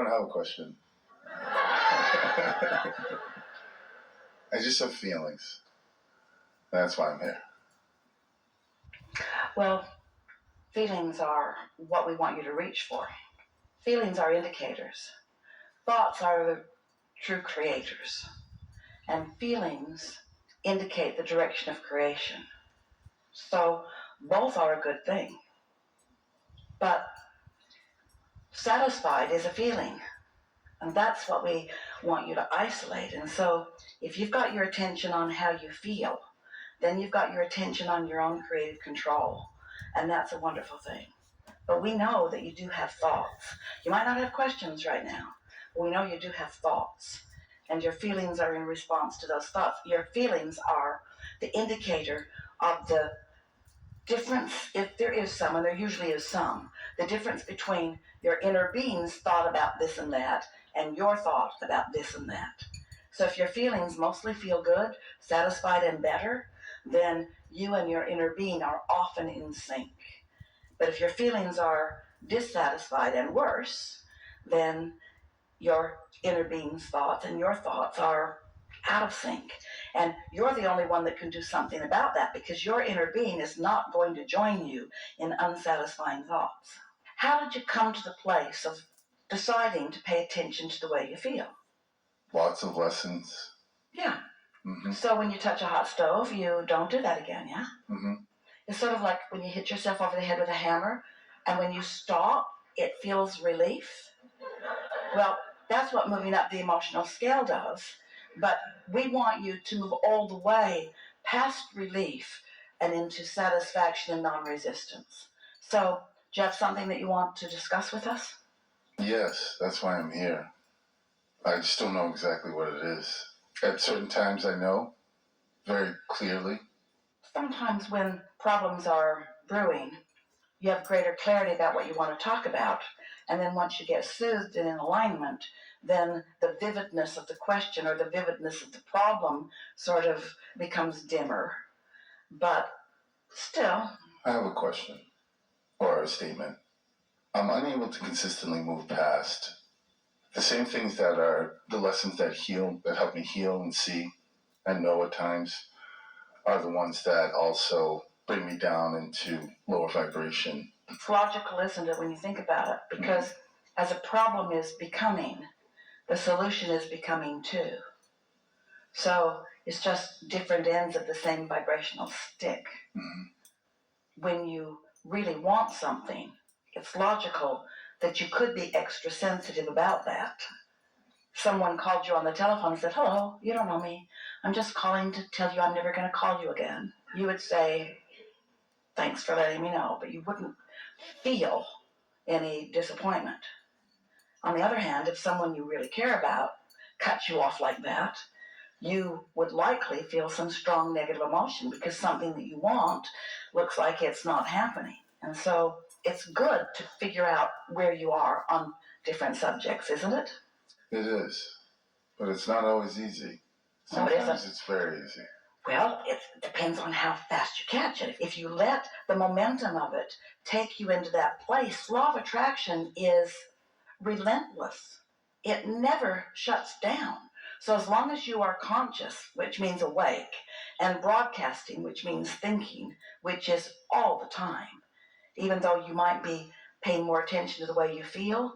don't have a question. I just have feelings. That's why I'm here. Well, feelings are what we want you to reach for. Feelings are indicators. Thoughts are the true creators. And feelings indicate the direction of creation. So both are a good thing. But satisfied is a feeling. And that's what we want you to isolate. And so if you've got your attention on how you feel, then you've got your attention on your own creative control. And that's a wonderful thing. But we know that you do have thoughts. You might not have questions right now, but we know you do have thoughts. And your feelings are in response to those thoughts. Your feelings are the indicator of the difference, if there is some, and there usually is some, the difference between your inner being's thought about this and that and your thought about this and that. So if your feelings mostly feel good, satisfied, and better, then you and your inner being are often in sync. But if your feelings are dissatisfied and worse, then your inner being's thoughts and your thoughts are out of sync. And you're the only one that can do something about that, because your inner being is not going to join you in unsatisfying thoughts. How did you come to the place of deciding to pay attention to the way you feel? Lots of lessons. Yeah. Mm-hmm. So when you touch a hot stove, you don't do that again, yeah? Mm-hmm. It's sort of like when you hit yourself over the head with a hammer, and when you stop, it feels relief. Well, that's what moving up the emotional scale does. But we want you to move all the way past relief and into satisfaction and non-resistance. So, do you have something that you want to discuss with us? Yes, that's why I'm here. I just don't know exactly what it is. At certain times I know very clearly. Sometimes when problems are brewing, you have greater clarity about what you want to talk about. And then once you get soothed and in alignment, then the vividness of the question or the vividness of the problem sort of becomes dimmer. But still. I have a question or a statement. I'm unable to consistently move past the same things that are the lessons that heal, that help me heal and see and know at times, are the ones that also bring me down into lower vibration. It's logical, isn't it, when you think about it? Because as a problem is becoming, the solution is becoming too. So it's just different ends of the same vibrational stick. Mm-hmm. When you really want something, it's logical that you could be extra sensitive about that. Someone called you on the telephone and said, "Hello, you don't know me. I'm just calling to tell you I'm never going to call you again." You would say, "Thanks for letting me know," but you wouldn't feel any disappointment. On the other hand, if someone you really care about cuts you off like that, you would likely feel some strong negative emotion because something that you want looks like it's not happening. And so it's good to figure out where you are on different subjects, isn't it? It is, but it's not always easy. Sometimes it's very easy. Well, it depends on how fast you catch it. If you let the momentum of it take you into that place, law of attraction is relentless. It never shuts down. So as long as you are conscious, which means awake, and broadcasting, which means thinking, which is all the time, even though you might be paying more attention to the way you feel,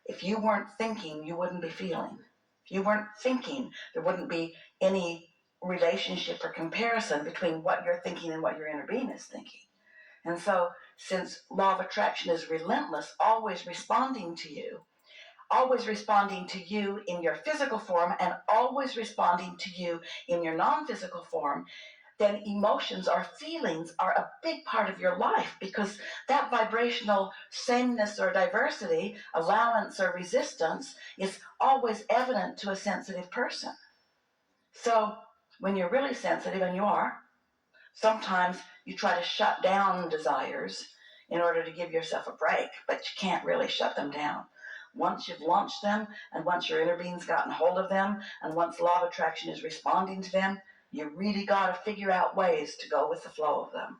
if you weren't thinking, you wouldn't be feeling. If you weren't thinking, there wouldn't be any relationship or comparison between what you're thinking and what your inner being is thinking. And so, since law of attraction is relentless, always responding to you in your physical form and always responding to you in your non-physical form, then emotions or feelings are a big part of your life, because that vibrational sameness or diversity, allowance or resistance, is always evident to a sensitive person. So when you're really sensitive, and you are, sometimes you try to shut down desires in order to give yourself a break, but you can't really shut them down. Once you've launched them, and once your inner being's gotten hold of them, and once law of attraction is responding to them, you really got to figure out ways to go with the flow of them.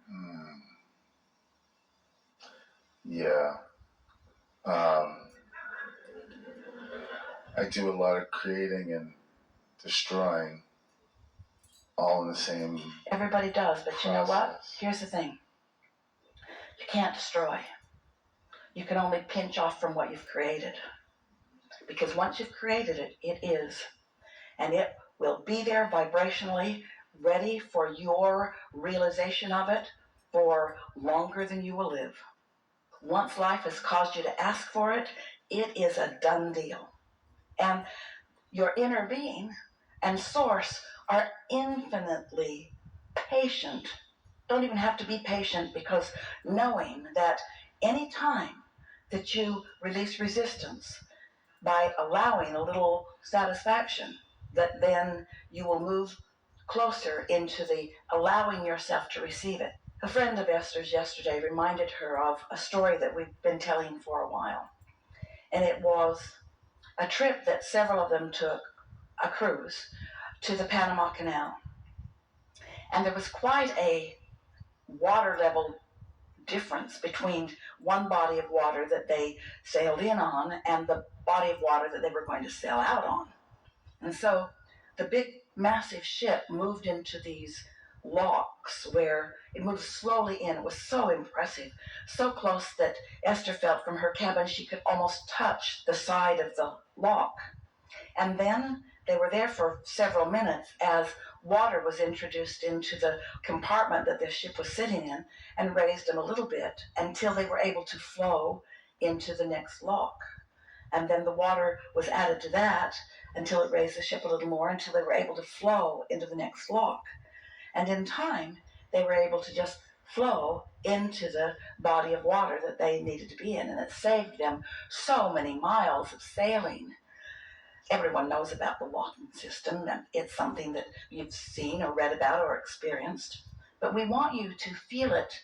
Yeah. I do a lot of creating and destroying all in the same Everybody does, but you know what? process. Here's the thing. You can't destroy. You can only pinch off from what you've created. Because once you've created it, it is. And it will be there vibrationally, ready for your realization of it for longer than you will live. Once life has caused you to ask for it, it is a done deal. And your inner being and source are infinitely patient. Don't even have to be patient, because knowing that any time that you release resistance by allowing a little satisfaction, that then you will move closer into the allowing yourself to receive it. A friend of Esther's yesterday reminded her of a story that we've been telling for a while. And it was a trip that several of them took, a cruise, to the Panama Canal. And there was quite a water level difference between one body of water that they sailed in on and the body of water that they were going to sail out on. And so the big, massive ship moved into these locks where it moved slowly in. It was so impressive, so close that Esther felt from her cabin she could almost touch the side of the lock. And then they were there for several minutes as water was introduced into the compartment that the ship was sitting in and raised them a little bit until they were able to flow into the next lock. And then the water was added to that until it raised the ship a little more, until they were able to flow into the next lock. And in time, they were able to just flow into the body of water that they needed to be in. And it saved them so many miles of sailing. Everyone knows about the locking system, and it's something that you've seen or read about or experienced. But we want you to feel it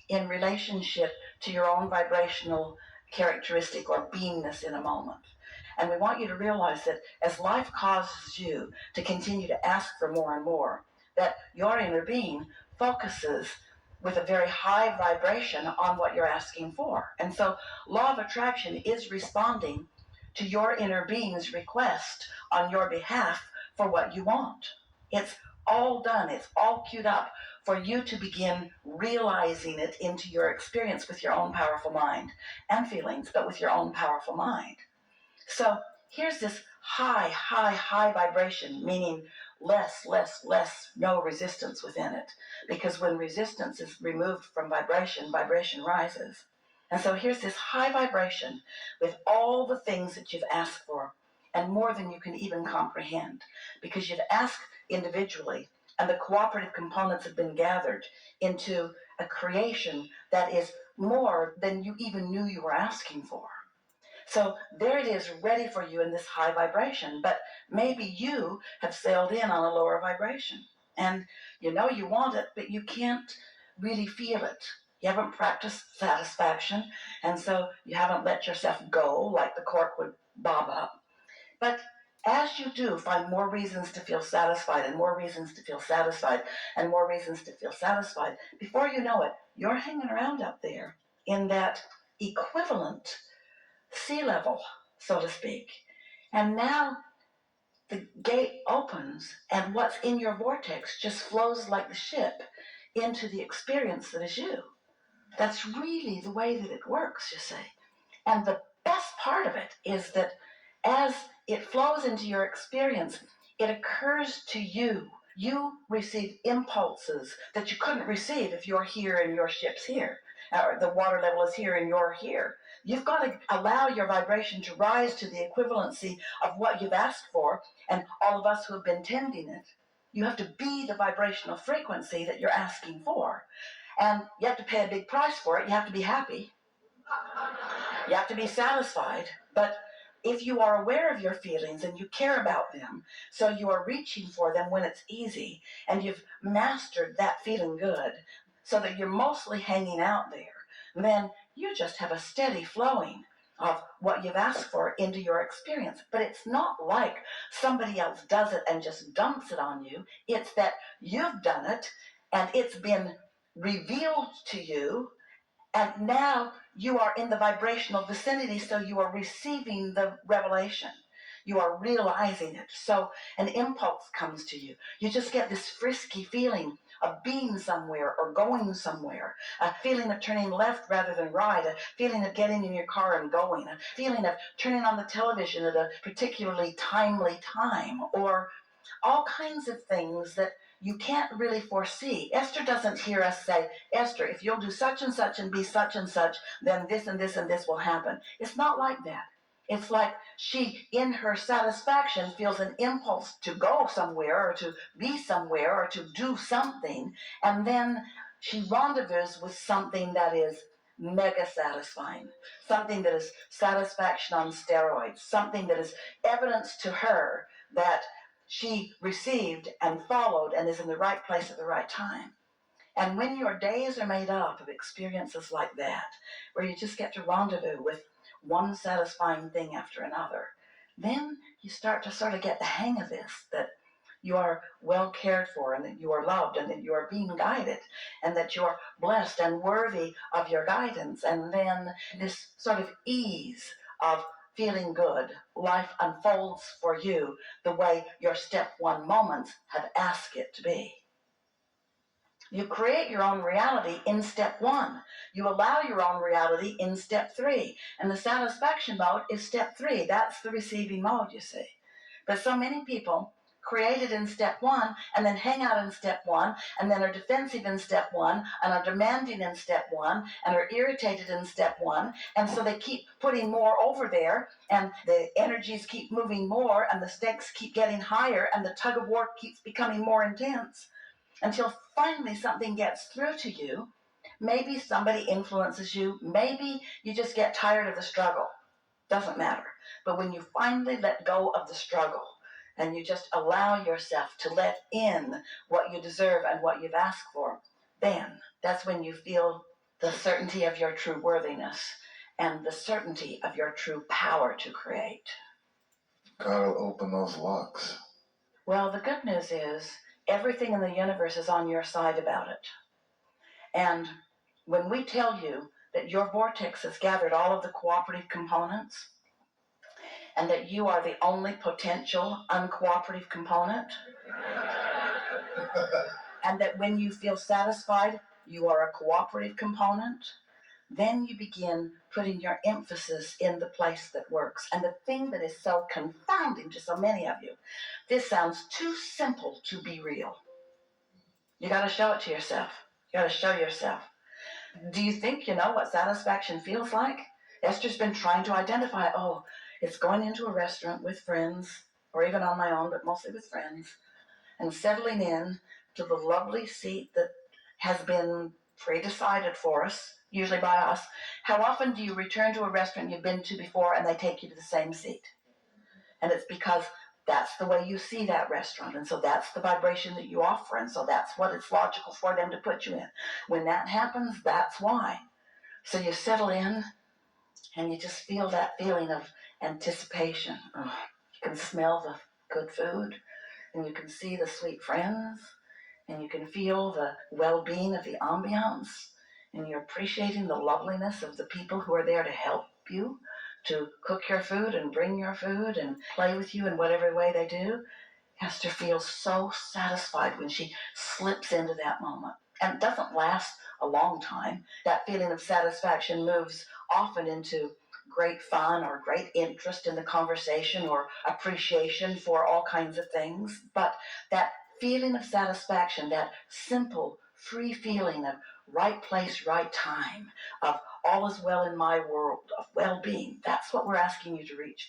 in relationship to your own vibrational characteristic or beingness in a moment. And we want you to realize that as life causes you to continue to ask for more and more, that your inner being focuses with a very high vibration on what you're asking for. And so law of attraction is responding to your inner being's request on your behalf for what you want. It's all done. It's all queued up for you to begin realizing it into your experience with your own powerful mind and feelings, but with your own powerful mind. So here's this high, high, high vibration, meaning less, no resistance within it. Because when resistance is removed from vibration, vibration rises. And so here's this high vibration with all the things that you've asked for, and more than you can even comprehend, because you've asked individually, and the cooperative components have been gathered into a creation that is more than you even knew you were asking for. So there it is, ready for you in this high vibration. But maybe you have sailed in on a lower vibration, and you know you want it, but you can't really feel it. You haven't practiced satisfaction, and so you haven't let yourself go like the cork would bob up. But as you do find more reasons to feel satisfied and more reasons to feel satisfied and more reasons to feel satisfied, before you know it, you're hanging around up there in that equivalent sea level, so to speak. And now the gate opens, and what's in your vortex just flows like the ship into the experience that is you. That's really the way that it works, you see. And the best part of it is that as it flows into your experience, it occurs to you. You receive impulses that you couldn't receive if you're here and your ship's here, or the water level is here and you're here. You've got to allow your vibration to rise to the equivalency of what you've asked for, and all of us who have been tending it. You have to be the vibrational frequency that you're asking for. And you have to pay a big price for it. You have to be happy. You have to be satisfied. But if you are aware of your feelings and you care about them, so you are reaching for them when it's easy, and you've mastered that feeling good, so that you're mostly hanging out there, then you just have a steady flowing of what you've asked for into your experience. But it's not like somebody else does it and just dumps it on you. It's that you've done it, and it's been revealed to you, and now you are in the vibrational vicinity, so you are receiving the revelation. You are realizing it. So an impulse comes to you. You just get this frisky feeling of being somewhere or going somewhere, a feeling of turning left rather than right, a feeling of getting in your car and going, a feeling of turning on the television at a particularly timely time, or all kinds of things that you can't really foresee. Esther doesn't hear us say, Esther, if you'll do such and be such and such, then this and this and this will happen. It's not like that. It's like she, in her satisfaction, feels an impulse to go somewhere or to be somewhere or to do something, and then she rendezvous with something that is mega satisfying, something that is satisfaction on steroids, something that is evidence to her that she received and followed and is in the right place at the right time. And when your days are made up of experiences like that, where you just get to rendezvous with one satisfying thing after another, then you start to sort of get the hang of this, that you are well cared for and that you are loved and that you are being guided and that you are blessed and worthy of your guidance. And then this sort of ease of feeling good, life unfolds for you the way your step one moments have asked it to be. You create your own reality in step one. You allow your own reality in step three. And the satisfaction mode is step three. That's the receiving mode, you see. But so many people create it in step one and then hang out in step one and then are defensive in step one and are demanding in step one and are irritated in step one. And so they keep putting more over there and the energies keep moving more and the stakes keep getting higher and the tug of war keeps becoming more intense, until finally something gets through to you. Maybe somebody influences you. Maybe you just get tired of the struggle. Doesn't matter. But when you finally let go of the struggle and you just allow yourself to let in what you deserve and what you've asked for, then that's when you feel the certainty of your true worthiness and the certainty of your true power to create. Gotta open those locks. Well, the good news is everything in the universe is on your side about it. And when we tell you that your vortex has gathered all of the cooperative components and that you are the only potential uncooperative component, and that when you feel satisfied, you are a cooperative component, then you begin putting your emphasis in the place that works. And the thing that is so confounding to so many of you, this sounds too simple to be real. You got to show it to yourself. You got to show yourself. Do you think you know what satisfaction feels like? Esther's been trying to identify, it's going into a restaurant with friends, or even on my own, but mostly with friends, and settling in to the lovely seat that has been pre-decided for us, usually by us. How often do you return to a restaurant you've been to before and they take you to the same seat? And it's because that's the way you see that restaurant, and so that's the vibration that you offer, and so that's what it's logical for them to put you in. When that happens, that's why. So you settle in, and you just feel that feeling of anticipation. You can smell the good food, and you can see the sweet friends, and you can feel the well-being of the ambiance, and you're appreciating the loveliness of the people who are there to help you, to cook your food and bring your food and play with you in whatever way they do. Esther feels so satisfied when she slips into that moment. And it doesn't last a long time. That feeling of satisfaction moves often into great fun or great interest in the conversation or appreciation for all kinds of things. But that feeling of satisfaction, that simple, free feeling of right place, right time, of all is well in my world, of well-being, that's what we're asking you to reach